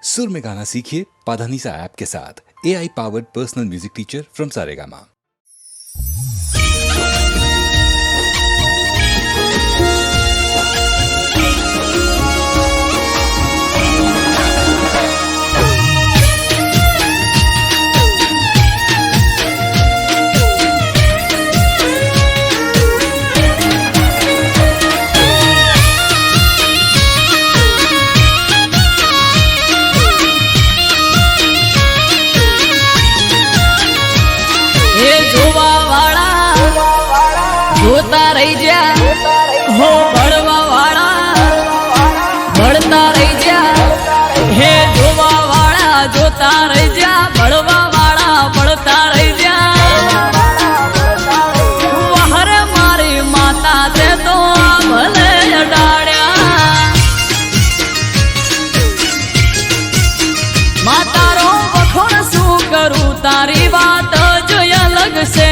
सुर में गाना सीखिए पाधानीसा ऐप के साथ। AI powered personal music teacher from Saregama. જોતા રહી જા હો ભણવા વાળા ભણતા રહી જા હે જોવા વાળા જોતા રહી જા ભણવા વાળા ભણતા રહી જા વહરે મારી માતા તે તો ભલે અડાડ્યા માતારો વખોણ શું કરું તારી વાત જ અલગ છે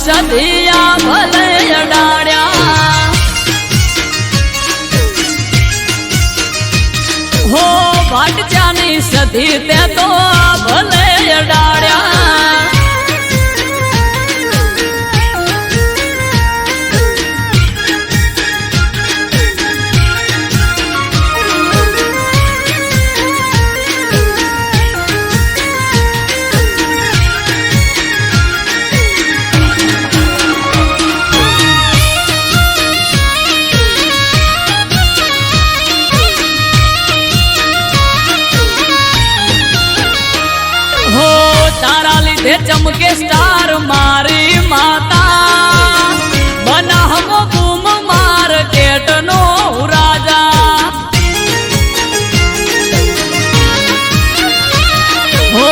સદિયા ભલે અડાડ્યા હો ભાટચાની સદી તે તો ભલે અડાડ્યા चमके स्टार मारी माता बना हम बूम मार्केट नो राजा हो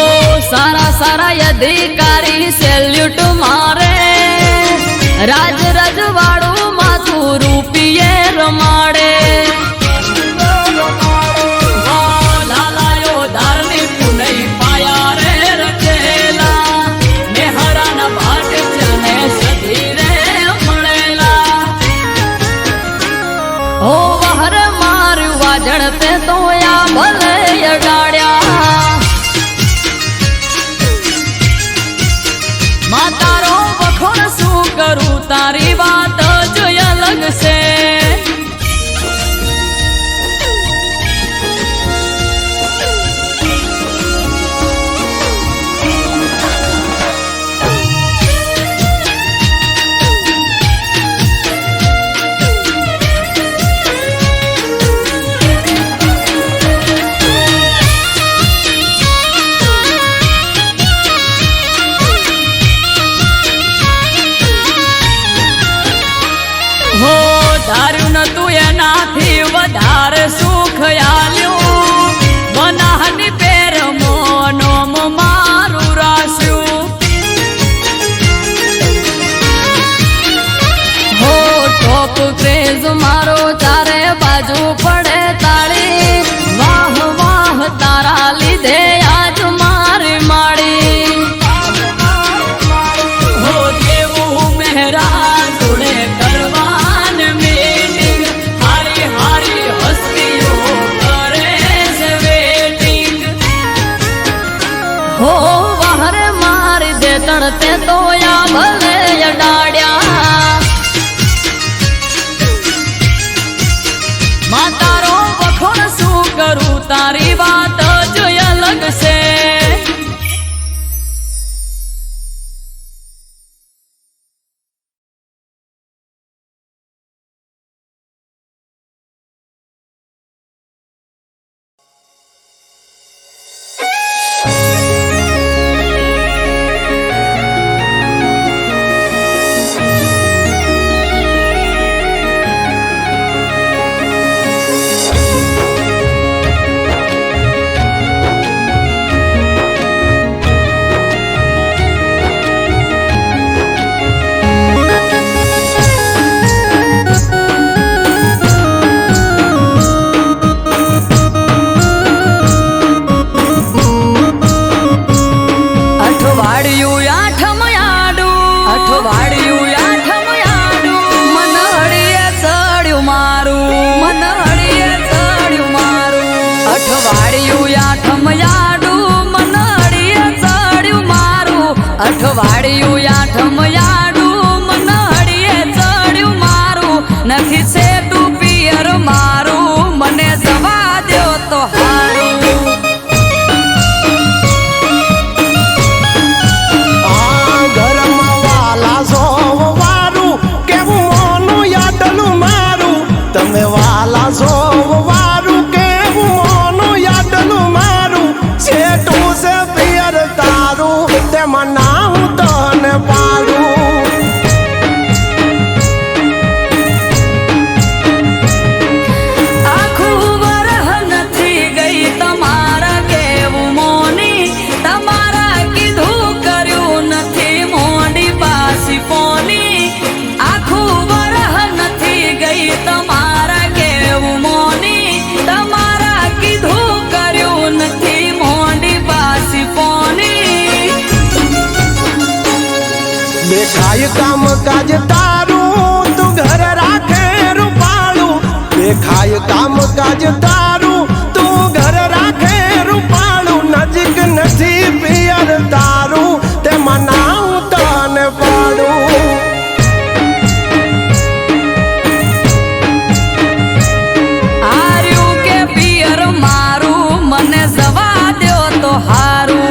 सारा सारा अधिकारी सेल्यूट मारे राज रजवाड़ू माथू रूपिये रमाड़े તે તો યા ભલે અડાડ્યા માતારો વખોણ શું કરું તારી વાત જ અલગ છે ધાર્યું નતું એનાથી વધારે સુખ આલ્યું બનાહની પેર મોનોમ મારું રાસ્યું હો ટોપ ક્રેઝ મારો ચારે બાજુ પડે તાળી વાહ વાહ તારા લીધે આજ મારી માળી હો દેવું મહેરા જોડે કરવા हो वहरे मारी दे तड़ते तो या भले अडाड्या मातारो वखोण शू करूं तारी बात जो अलग से દેખાય કામ કાજ તારું તું ઘર રાખે રૂપાળું દેખાય કામ કાજ તારું તું ઘર રાખે રૂપાળું નજીક નથી પિયર તારું તે મનાવું તને પાડું હાર્યું કે પિયર મારું મને જવા દ્યો તો હારું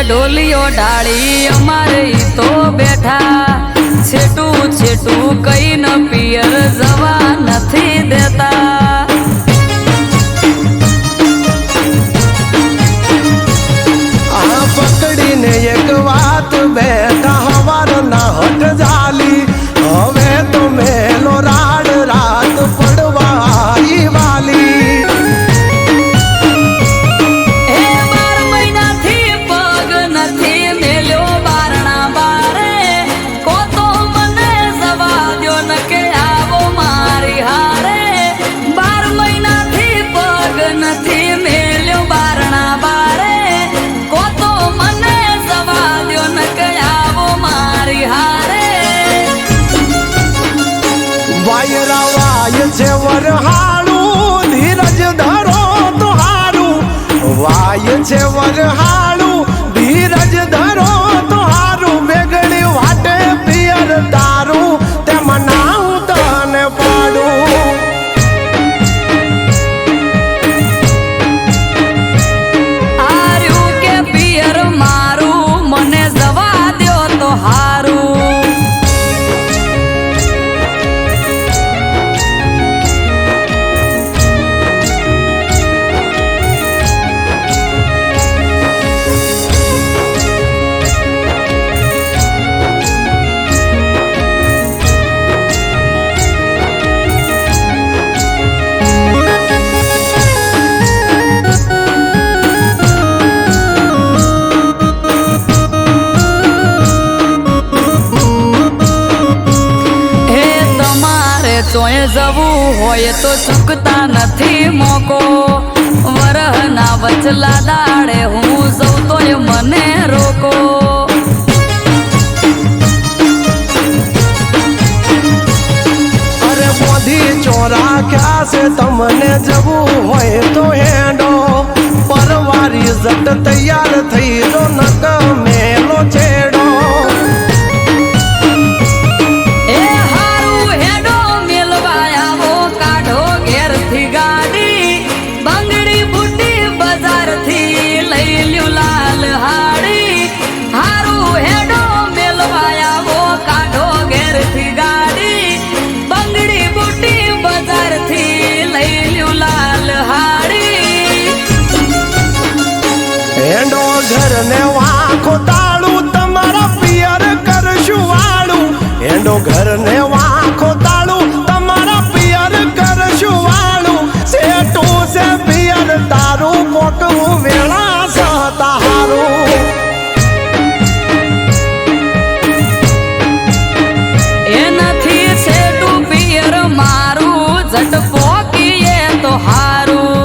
ઢોલીઓ ડાળી અમારે તો બેઠા છેટું છેટું કઈ ન પિયર જવા નથી દેતા આ પકડીને એક વાત બેઠા હવાર ના હટ જાલી હવે તો મેલો રાડ રાત પડવા વાલી છે વરહાળું ધીરજ ધરો તો હારું વાય છે વરહાળું ધીરજ ધરો તો હારું વેગળી વાટે પિયર તારું તે મનાવું તને પાડું હાર્યું કે પિયર મારું મને જવા દ્યો તો હારું તોય જવું હોય તો ચૂકતા નથી મોકો વરહના વચલા દાડે હું જઉં તોય મને રોકો અરે બોધી ચોરા ક્યાં છે તમને જવું હોય તો હેડો પરવારી જટ તૈયાર થઈ જો નક મેલો છેડો ઘરને વાંખો તાળું તમારા પિયર કરશું વાળું એનો ઘરને વાંખો તાળું તમારા પિયર કરશું વાળું સેટું છે પિયર તારું કોકવું વેળા સહતા હારું એ નથી સેટું પિયર મારું જટ પોકીએ તો હારું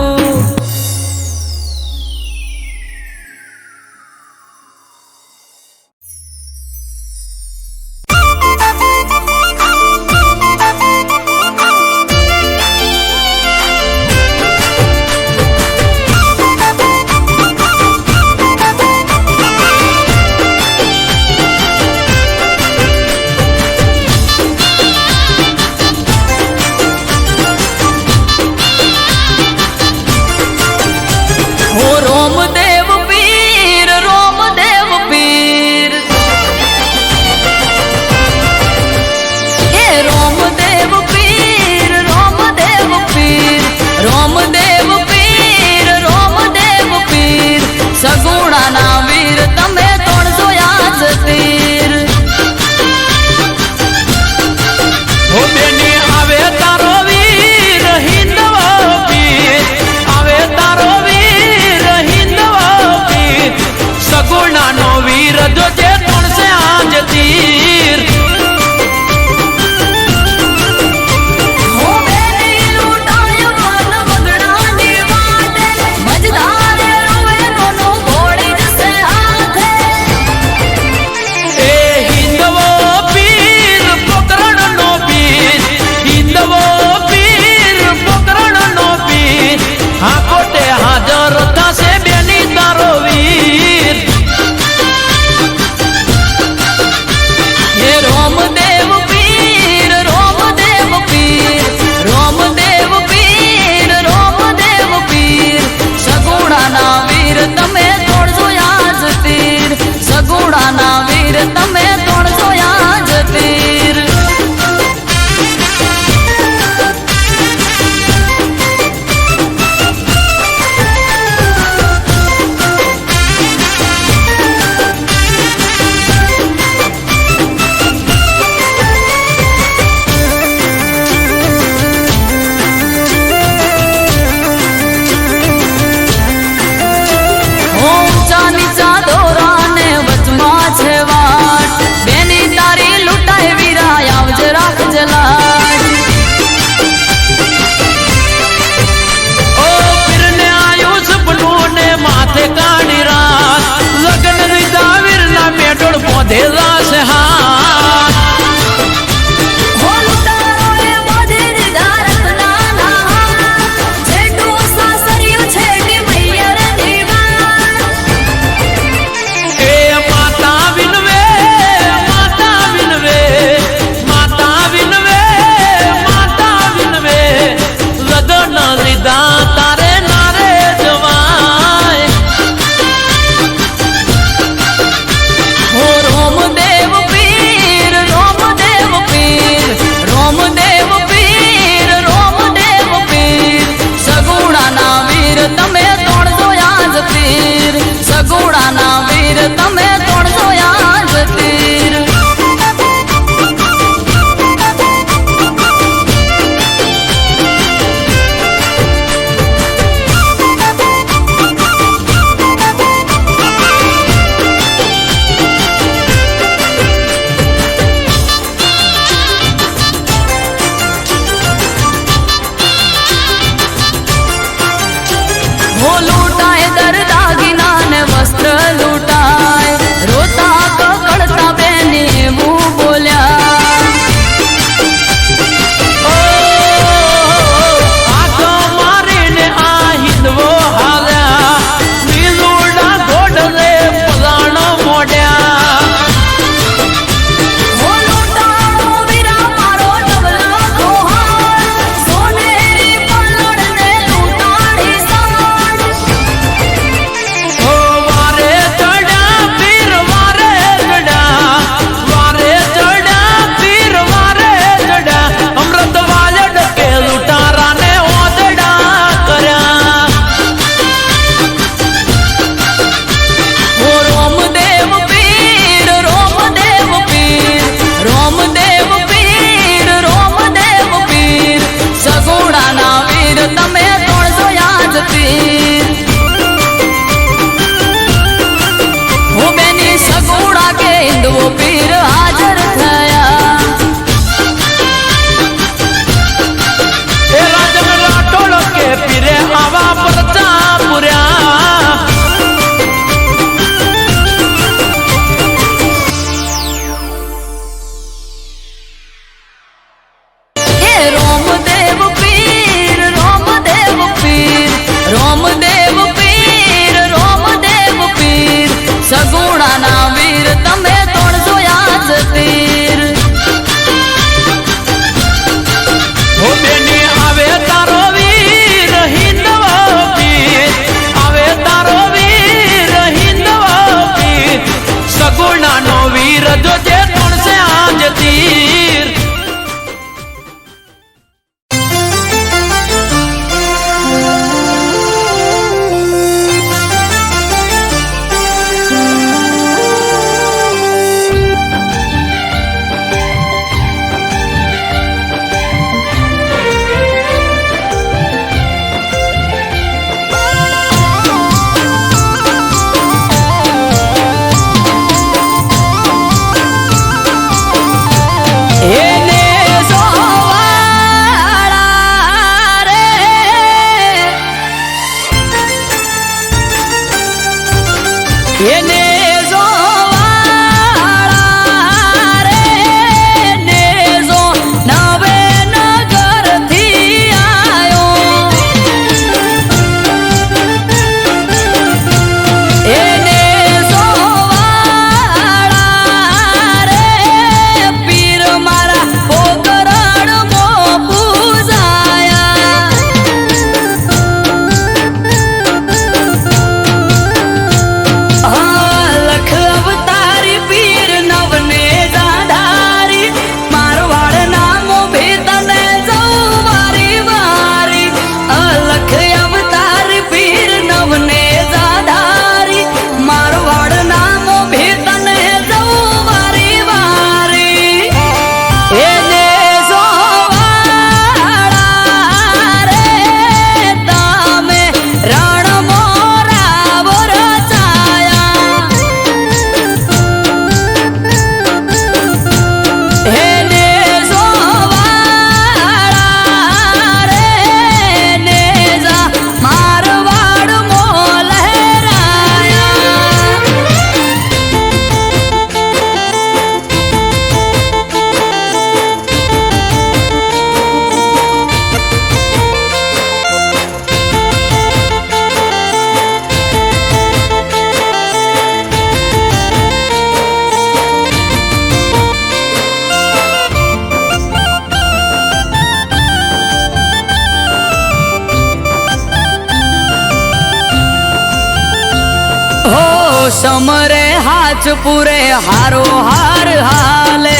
સમરે હાથ પૂરે હારો હાર હાલે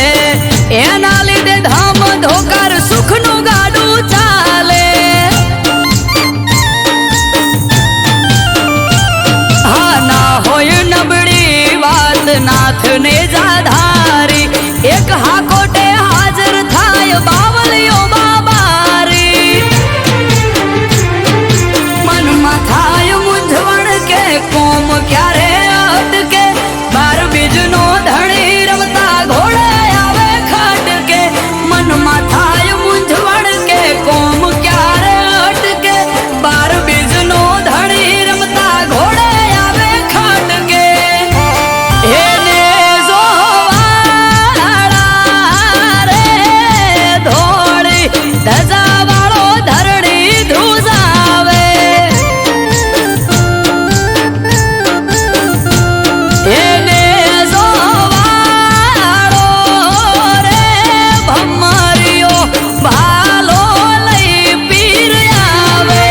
એના લીધે ધામ ધોકાર સુખનું ગાડું ચાલે હા ના હોય નબળી વાત નાથને જાધારી એક હાકોટે હાજર થાય બાવલીઓ બાબારી મનમાં થાય મૂંઝવણ કે કોમ ક્યારે અટકે બાર બીજનો ધણી રમતા ઘોડે આવે ખટકે મનમાં થાય મૂંઝવણ કે કોમ ક્યારે અટકે બાર બીજનો ધણી રમતા ઘોડે આવે ખટકે એને જોવાળા રે ધોળી ધજા વાળો ધરણી ધ્રુજાવે એને જોવાળો રે ભમરિયો ભાલો લઈ પીર આવે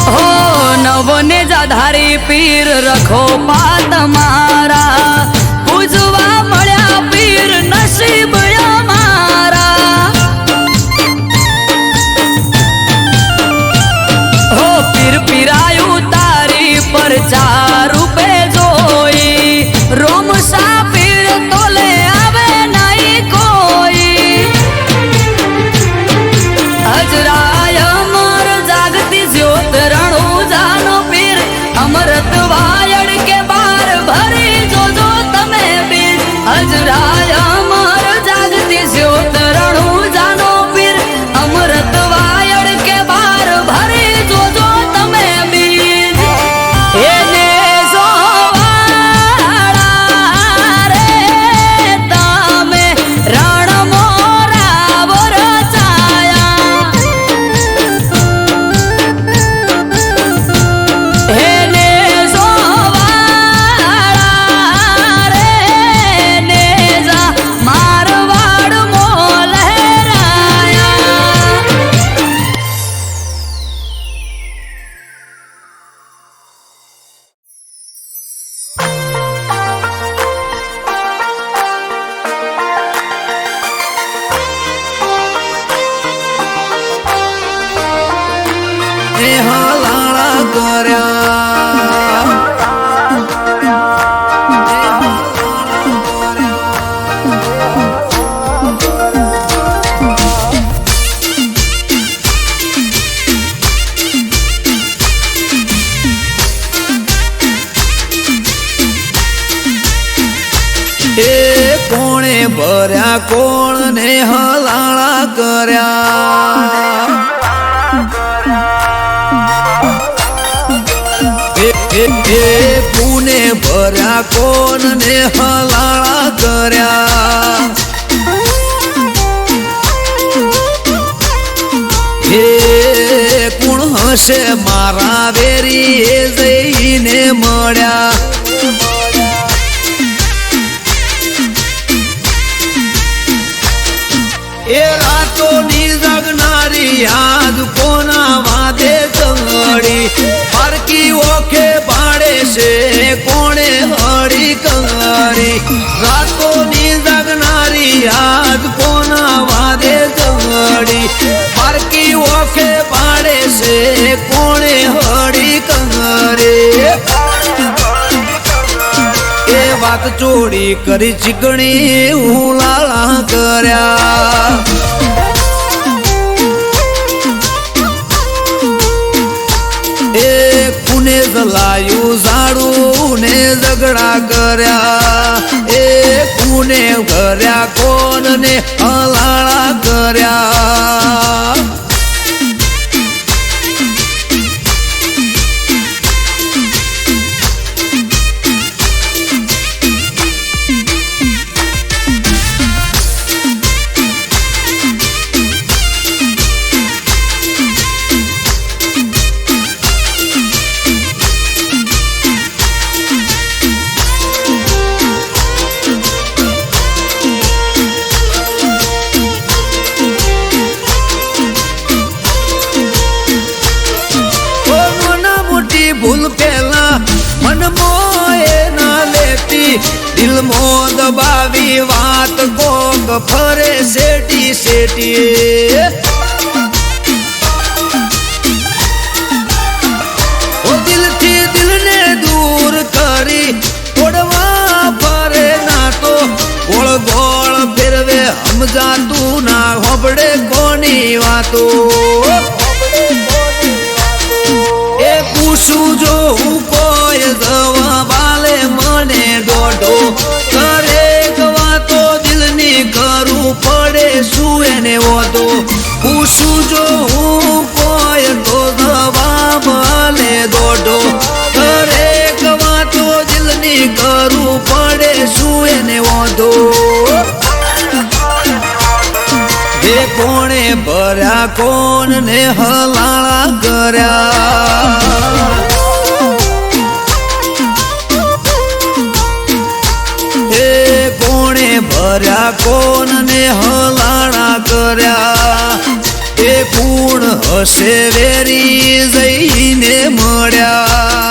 હો નવને જાધારી પીર રખો પાત મારા પૂજવા મળ્યા પીર નસીબ અમારા હો પીર પીરાયું તારી પર ચાર રૂપે જોઈ રોમ સા પીર તોલે આવે નહીં કોઈ અજરાય અમર જાગતી જ્યોત રણુજાનો પીર અમરત વાયડ કે બાર ભરી જોજો તમે પીર અજરાય અમર જાગતી જ્યોત રણુજાનો પીર અમરત વાયડ કે બાર ભરી જોજો તમે પીર એને જોવાળા રે તમે રણ મોરા વરચાયા એને જોવાળા રે નેજા મારવાડ મો લહેરાયા એ હાલાળા કર્યા એ કોણે ભર્યા કોણ ને હલાળા કર્યા એ પુને ભર્યા કોણ ને હલાળા કર્યા હે કોણ હશે મારા વેરી એ જઈને મળ્યા એ રાતોની જગનારી યાદ કોના વાદે ચંગડી પારકી ઓખે ભાડે છે કોણે હળી કંગડી રાતોની જગનારી યાદ કોના વાદે ચંગડી પારકી ઓખે ભાડે છે કોણે હળી કંગડી એ વાત ચોરી કરી ચીકણી ઉલાળા કર્યા એ કુને જલાયું ઝાડું ને ઝઘડા કર્યા એ કુને કર્યા કોણ ને હલાળા કર્યા દિલમો દબાવી વાત કોક ફરે શેટી શેટી ઓ દિલથી દિલને દૂર કરી ઓડવા ફરે ના તો ગોળ ગોળ ફેરવે સમજાતું ના હોબડે કોની વાતો એ પૂછું જો હું કોઈ જવાબ આલે મને દોઢો દરેક વાતો દિલની કરું પડે શું એને વાતો પૂછું જો હું કોઈ તો જવાબ આલે દોઢો દરેક વાતો દિલની કરું પડે શું એને વાતો એ કોણે ભર્યા કોણ ને હલાળા કર્યા એ કોણે ભર્યા કોણ ને હલાળા કર્યા એ પૂર્ણ હશે વેરી જઈને મળ્યા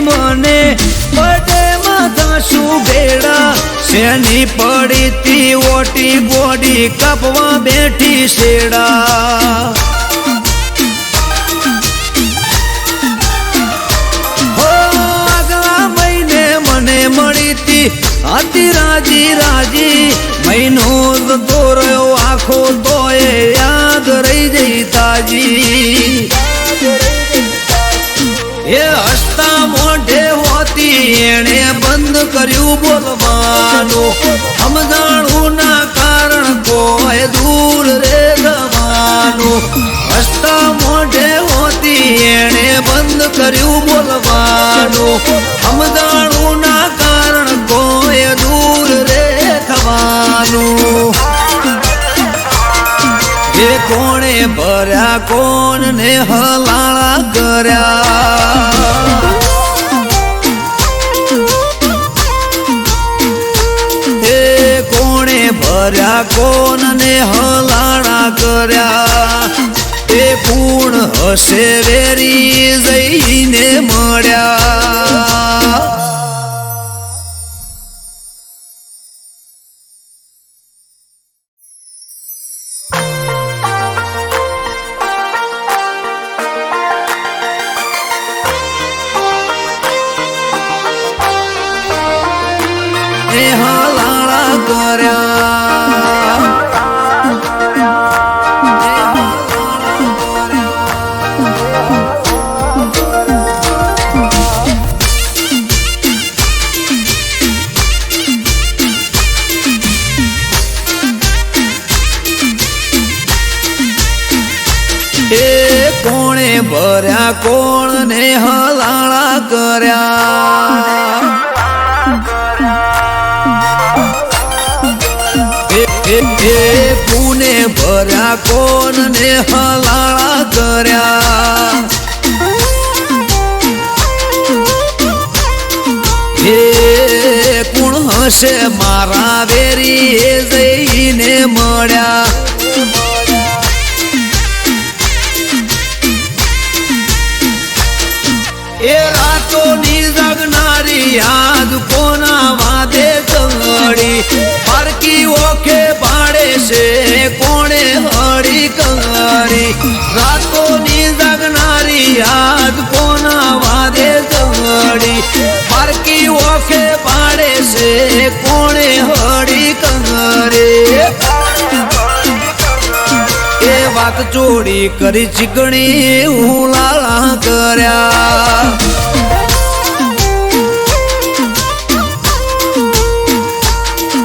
મને બડે માથા શું ભેડા શેની પડી તી ઓટી ગોડી કાપવા બેઠી શેડા હો આગલા મહિને મને મળી તી હતી રાજી રાજી મહિનો જતો રહ્યો આખો તોય યાદ રહી જઈ તાજી એ હસતા મોઢે હોતી એણે બંધ કર્યું બોલવાનું સમજાણું ના કારણ કોઈ દૂર રે જવાનું હસતા મોઢે હોતી એણે બંધ કર્યું બોલવાનું સમજાણું ના કારણ કોઈ દૂર રે થવાનું એ કોણે ભર્યા કોણ ને હલાળા કર્યા એ કોણે ભર્યા કોણ ને હલાળા કર્યા એ પૂર્ણ હશે વેરી જઈને મળ્યા હલાળા કર્યા એ કોણે ભર્યા કોણ ને હલાળા કર્યા પુને ભર્યા કોણ ને હલાળા કર્યા હે કોણ હશે મારા વેરી એ જઈને મળ્યા એ રાતોની જગનારી યાદ કોના વાદે કંગડી પારકી ઓખે પાડે છે કોણે હળી કંગડી રાતોની જગનારી યાદ કોના વાદે કંગડી પારકી ઓખે પાડે છે કોણે હળી કંગડી એ વાત ચોરી કરી ચીકણી હું લાળા કર્યા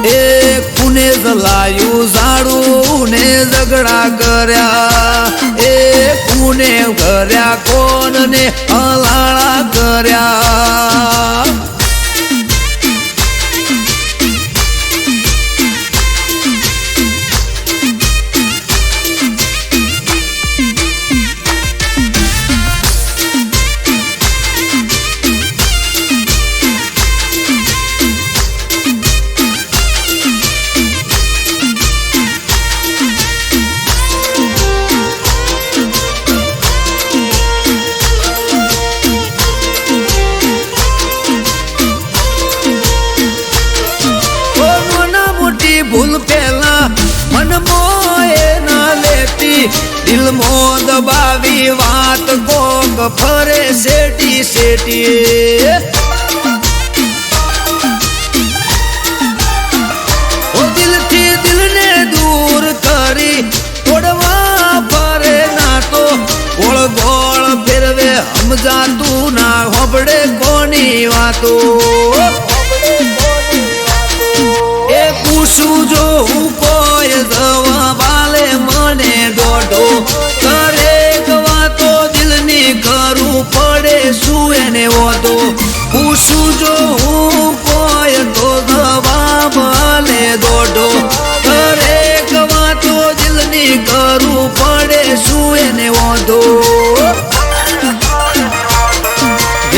એ કોને જલાયું ઝાડું ને ઝઘડા કર્યા એ કોને કર્યા કોને હલાળા કર્યા ભૂલ પેલા મન મોએ ના લેતી દિલ મો દબાવી વાત કોક ફરે શેટી શેટી ઓ દિલથી દિલને દૂર કરી તોડવા ફરે ના તો ગોળ ગોળ ફેરવે સમજાતું ના હોબડે કોની વાતો પૂછું જો હું કોઈ દવા બાલે મને દોઢો કરે વાતો દિલની કરું પડે શું એને વધો પૂછું જો હું કોઈ તો દવા બાલે દોઢો કરે વાતો દિલની કરું પડે શું એને વધો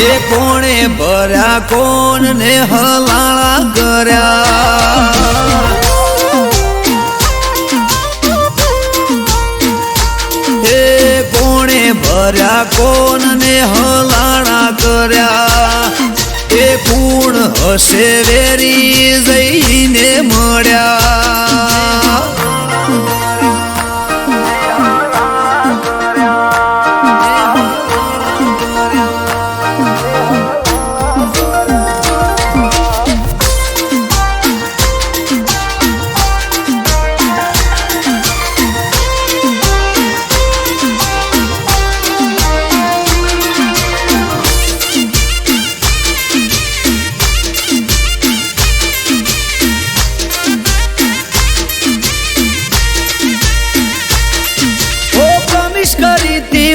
એ કોણે ભર્યા કોને હલાળા કર્યા એ કોણે ભર્યા કોને હલાળા કર્યા એ કુણ હશે વેરી જઈને મળ્યા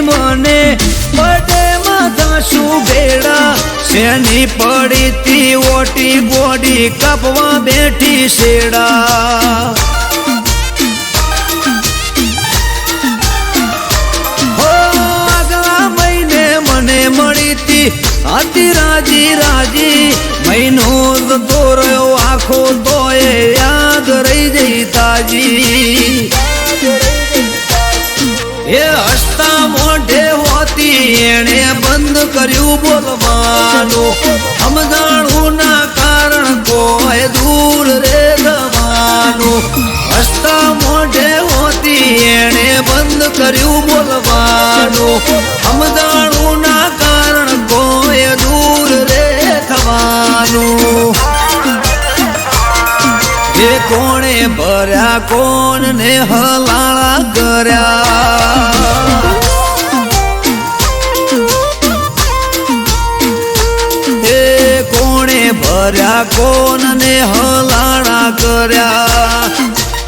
મને બડે માથા શું ભેડા શેની પડી તી ઓટી ગોડી કાપવા બેઠી શેડા હો આગલા મહિને મને મળી તી હતી રાજી રાજી મહિનો જતો રહ્યો આખો તોય યાદ રહી જઈ તાજી એ હસતા મોઢે હોતી એણે બંધ કર્યું બોલવાનું સમજાણું ના કારણ કોઈ દૂર રે જવાનું હસતા મોઢે હોતી એણે બંધ કર્યું બોલવાનું સમજાણું ના કારણ કોઈ દૂર રે થવાનું એ કોણે ભર્યા કોને હલાળા કર્યા એ કોણે ભર્યા કોને હલાળા કર્યા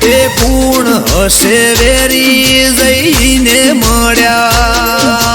એ પૂર્ણ હશે વેરી જઈને મળ્યા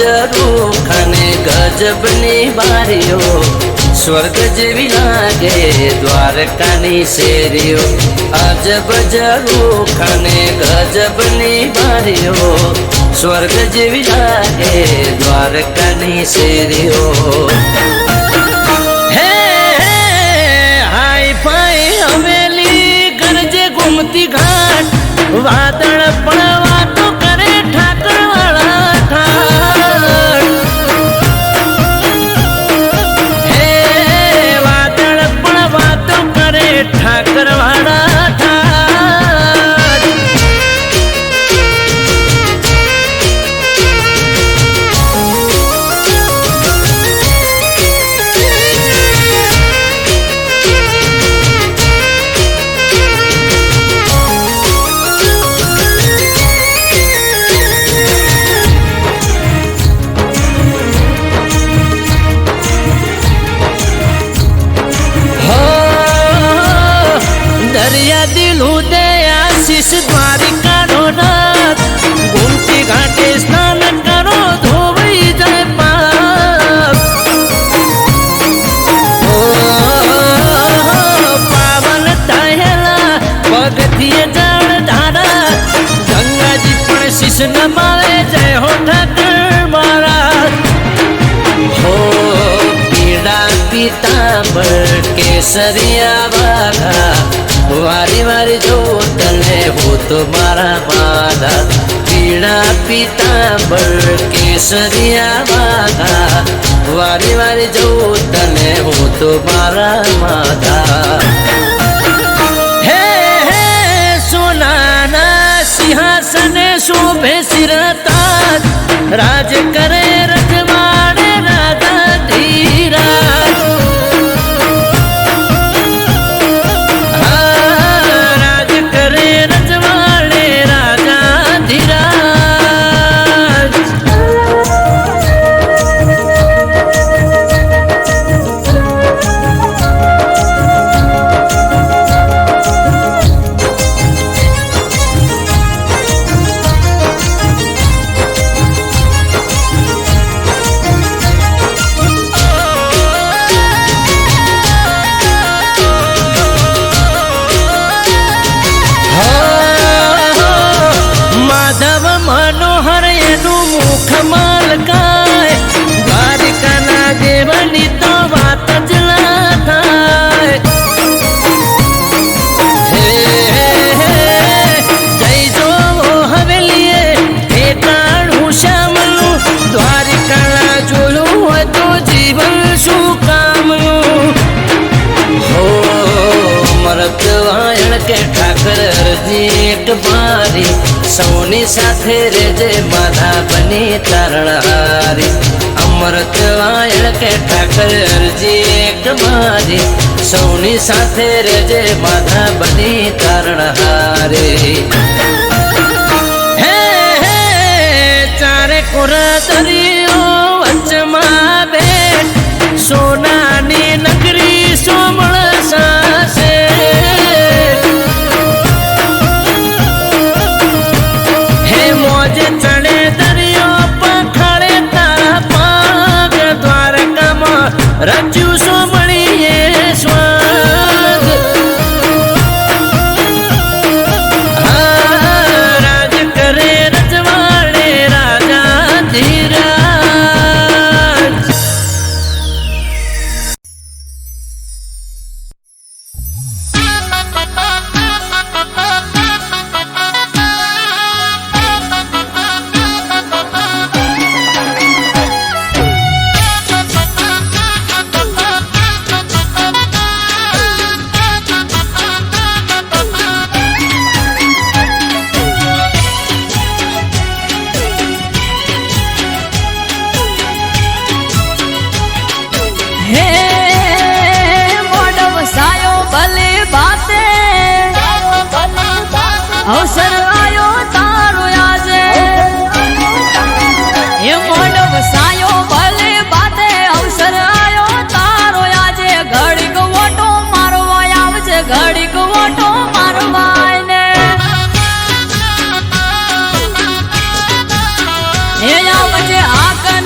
જરૂખને ગજબની બારીઓ, સ્વર્ગ જેવી લાગે દ્વારકાની શેરીઓ. અજબ જરૂખને ગજબની બારીઓ, સ્વર્ગ જેવી લાગે દ્વારકાની શેરીઓ. હે હાઈ ફાઈ હવેલી ગરજે ગુમતી ઘાટ, વાદળ પણ વાતો કરે ઠાકરવાળા ઠાઠ. હે વાદળ પણ વાતો કરે ઠાકરવાળા ઠાઠ. દરિયા દિલ ઉદય આશીષ દ્વારિકાનો નાથ, ગુમતી ઘાટે સ્નાન કરો ધોવાઈ જાય પાપ. પાવન થયેલા પગથિયે જળ ધારા, ગંગાજી પણ શીશ નમાવે જય હો ઠાકર મારા. હો પીડા પીતાંબર કેસરિયા વાઘા, વારી વારી જો તને હું તો મારા માધા. પીળા પીતાંબર કેસરિયા વાઘા, વારી વારી જો તને હું તો મારા માધા. હે હે સોનાના સિંહાસને શોભે શિરતાજ, રાજ કરે રજવાડે રાજા ધીરાજ. મનોહર એનું મુખ માલકાય, દ્વારિકાના દેવની તો વાત જ ના થાય. હે જય જોવો હવેલીએ ઠેકાણું શ્યામનું, દ્વારિકાના જોયું હોય તો જીવન શું કામનું. હો મરદ વાયણ કે ઠાકર અરજી એક બારી, સૌની સાથે રેજે માધા બની તારણહારી. અમૃત વાયણ કે ઠાકર અરજી એક મારી, સૌની સાથે રેજે માધા બની તારણહારી. હે હે ચારે કોરા દરિયો વચમાં બેઠ, સોનાની નગરી સોમળ સાસે. ચડે દરિયો પખાડે તારા પાગ, દ્વારકામાં રચ્યું સોમણીએ સ્વાગ. રાજ કરે રજવાડે રાજા ધીરાજ. અવસર આયો તારો આજે, એ મોઢ વસાયો ભલે બાતે. અવસર આયો તારો આજે, ઘડીક વોટો મારવા આવજે, ઘડીક વોટો મારવા ને. એ આવજે આકર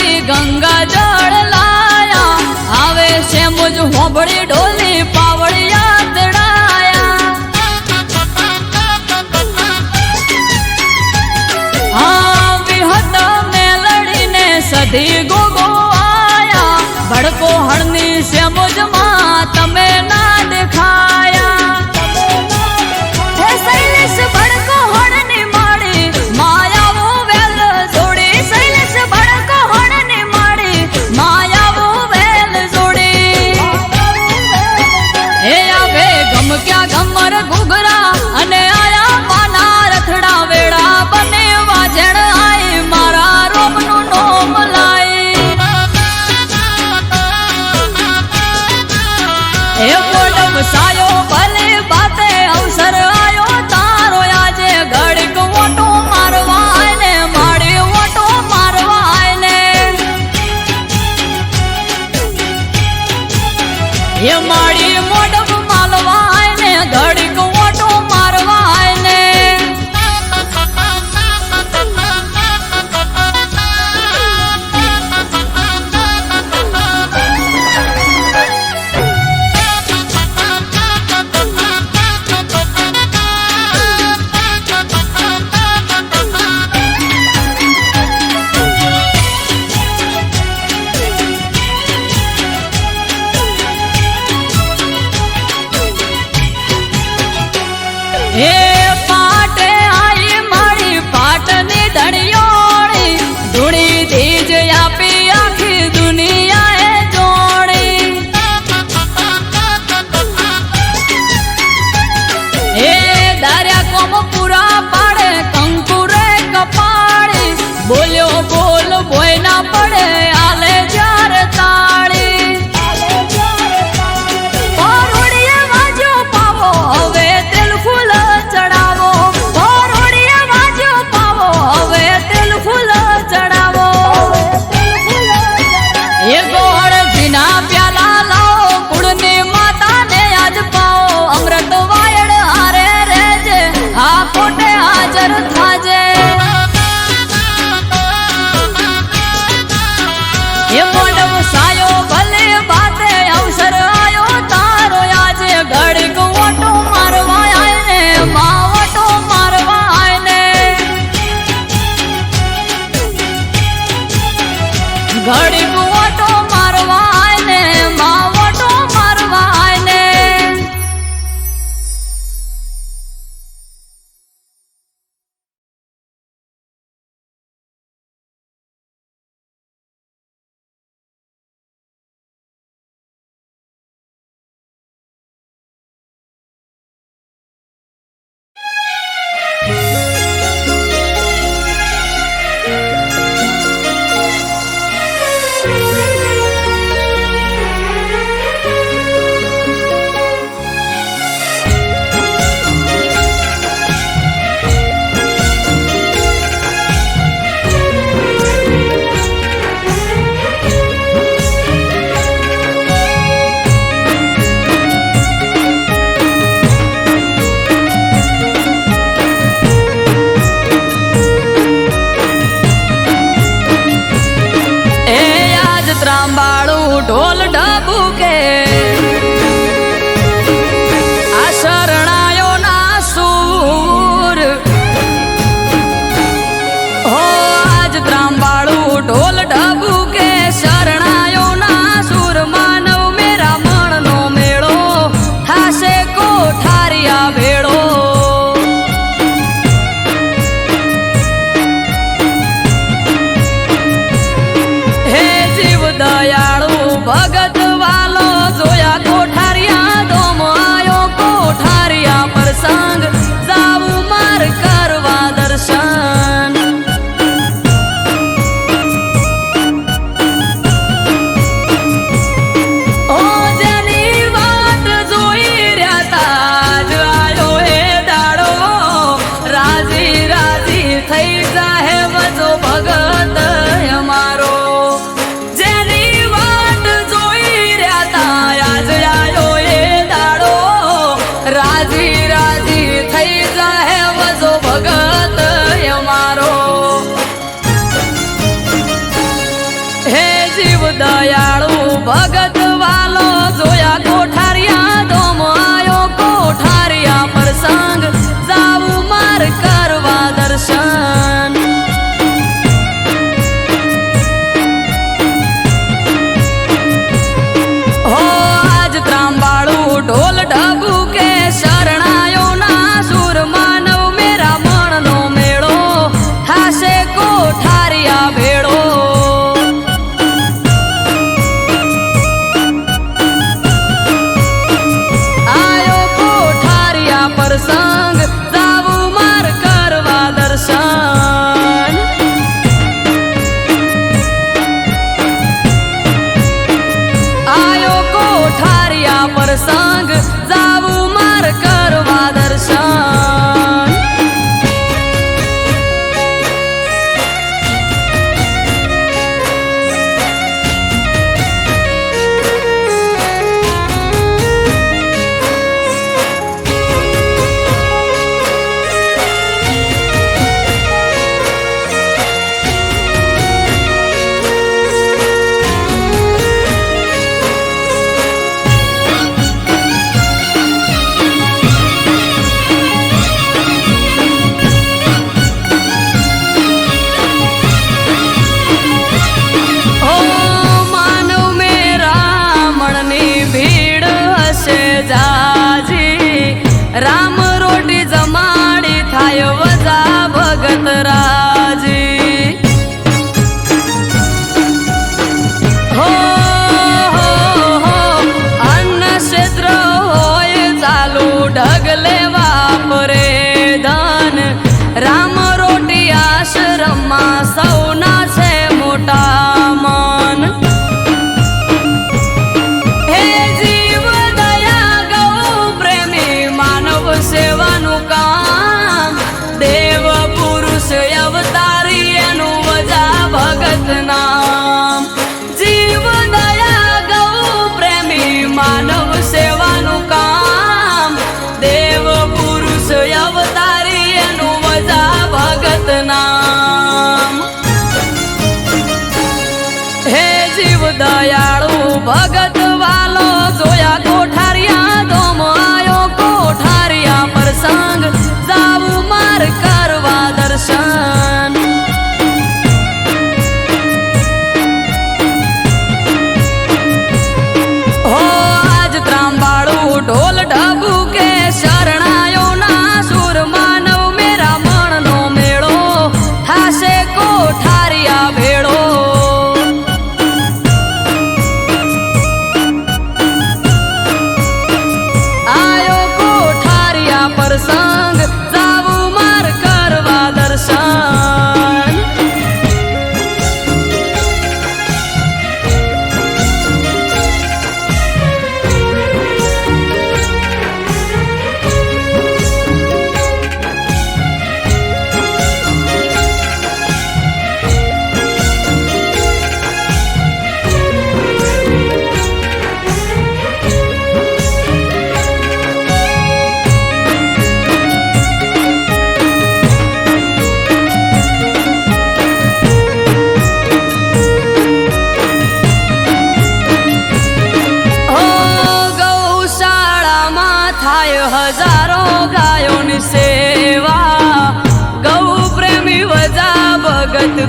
માંથી ગંગા જળ લાયા આવે છે મુજ હોબળી ઢોલી પાવડિયા તડાયા હા વિહત મેલડીને સધી ગોગો આયા ભડકો હળની છે મુજમાં તમે ના દેખાયા હે શૈલેષ ભડકો હળની માડી માયાવો વેલ જોડી શૈલેષ ભડકો હળની માડી માયાવો વેલ જોડી હે આવે ગમ ક્યાં ગમર ઘુઘરા અને આયા માના રથડા વેળા બને વાજણ આઈ મારા રોમનું નોમ લાઈ હે પોડમ સાયો ભલે બાતે અવસર આયો તારો આજે ઘડીક ઓટો મારવા આયને માડી ઓટો મારવા આયને હે માડી મોડમ માલવા આયને ઘડીક ઓટો મારવા આયને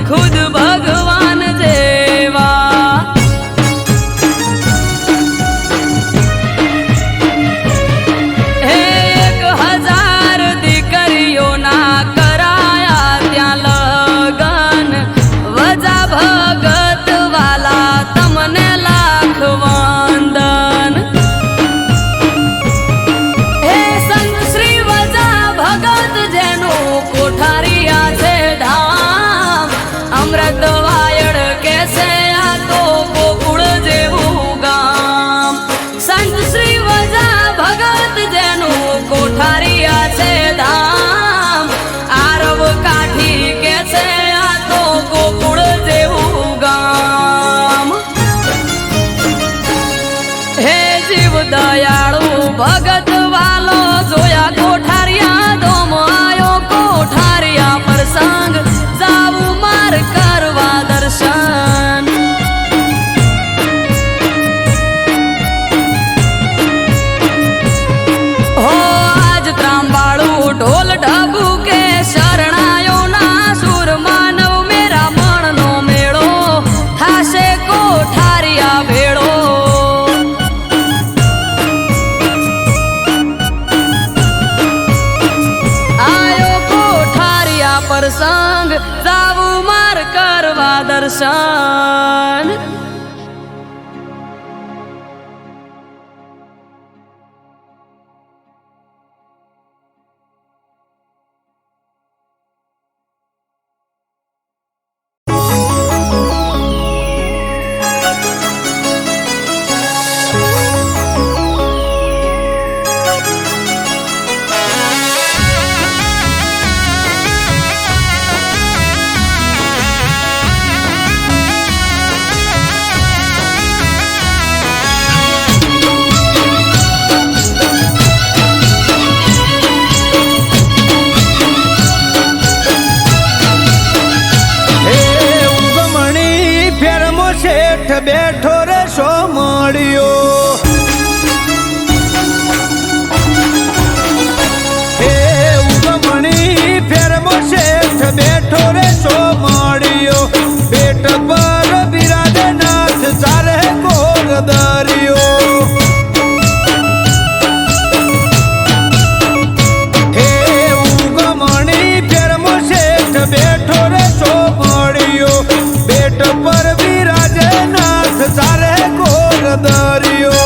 ખુદ ભગવાન જેવા હે 1000 દીકરીઓના કરાયા ત્યાં લગન વજા ભગત વાલા તમને લાખ વંદન હે સંત શ્રી વજા ભગત જેનું કોઠારિયા છે ધામ અમૃત વાયડ કે છે આ તો ગોકુળ જેવું ગામ સંત શ્રી વજા ભગત જેનું કોઠારિયા છે ધામ આરવ કાઠી કે છે આ તો ગોકુળ જેવું ગામ હે જીવ દયાળુ ભગત વાલો જોયા કોઠારિયા દોમ આયો કોઠારિયા પ્રસંગ જાવું માર કરવા દર્શન હો આજ ત્રાંબાળું ઢોલ ઢબુ કે શરણાયો ના સુર માનવ મેરા મણનો મેળો થાશે કોઠારિયા ભેળો આયો કોઠારિયા પ્રસંગ જાવું માર કરવા દર્શન હે ઉગમણી ફેરમો શેઠ બેઠો રે સો મળ્યો હે ઉગમણી ફેરમો શેઠ બેઠો રે સો મળ્યો બેટ પર બિરાજે નાથ ચારે ગોર દરિયો હે ઉગમણી ફેરમો શેઠ બેઠો રે સો મળ્યો બેટ પર બિરાજે નાથ ચારે ગોર દરિયો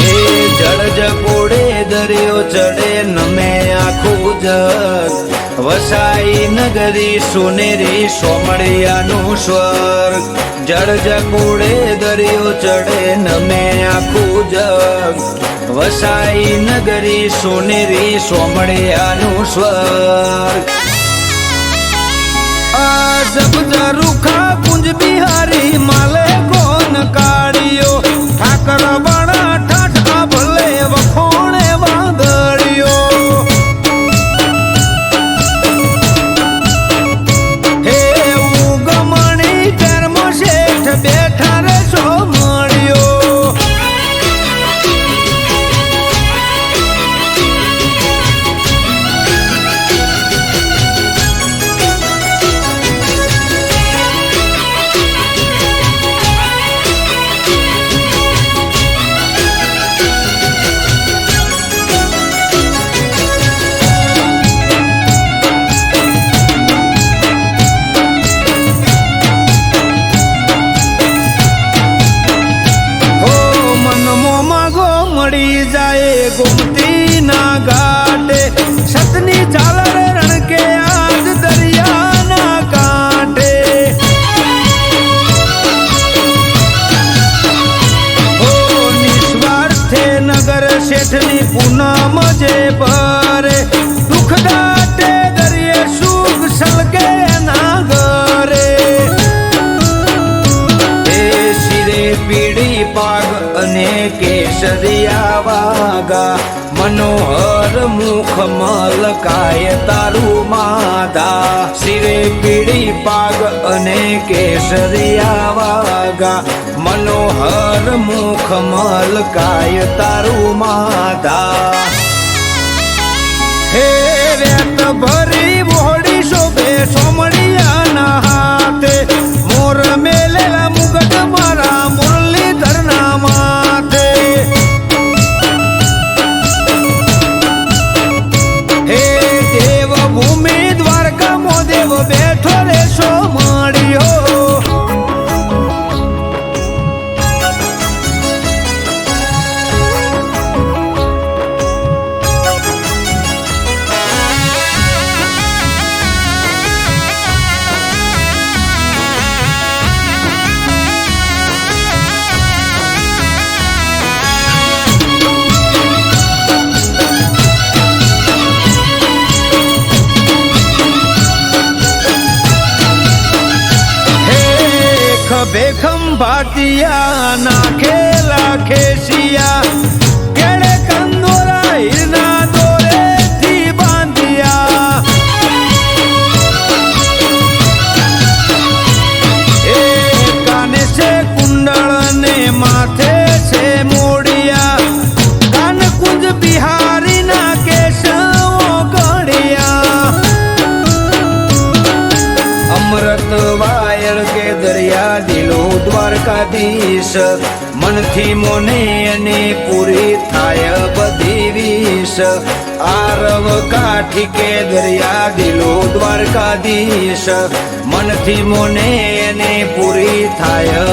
એ જળ જકોડે દરિયો ચડે નમે આખું જગ વસાઈ નગરી સોનેરી સોમળિયાનું સ્વર્ગ જળ જકોડે દરિયો ચડે નમે આખું જગ વસાઈ નગરી સોનેરી સોમળિયાનું સ્વર્ગ આ જબ રૂખા કુંજ બિહારી માલે કોન કાઢ્યો ઠાકર બણા ઠાઠા ભલે વખોણે વાદળ્યો હે ઉગમણી કર્મ શેઠ બેઠા રે સો મળ્યો गोमती ना घाटे सतनी झालर रण के आज दरिया ना कांठे हो निस्वार्थे नगर શેઠની પૂનમ જે ભરે દુઃખ દાટે દરિયે સુખ સલકે ના ઘરે એ શિરે પીળી પાગ અને કેસરિયા વાગા મનોહર મુખ મલકાય તારું માધા શિરે પીળી પાગ અને કેસરિયા વાગા મનોહર મુખ મલકાય તારું માધા હે વેત ભરી બોડી શોભે સોમડિયાના હાથે મોર મેલેલા મુગટ મારા મુરલીધરના માથે હે દેવ ભૂમિ દ્વારકામાં દેવ બેઠો રે સોમડિયો બેખમ ભાતિયા નાખેલા ખેસિયા કેળે કંદોરા હીરના દોરેથી બાંધિયા એ કાને છે કુંડળ ને માથે છે મોડિયા કાન કુંજ બિહારીના કેશવો ગણ્યા અમૃત વાયળ કે દરિયા દિલો દ્વારકાધીશ મનથી મોને અને પૂરી થાય બધી વિશ આરવ કાઠી કે દરિયા દિલો દ્વારકાધીશ મનથી મોને અને પૂરી થાય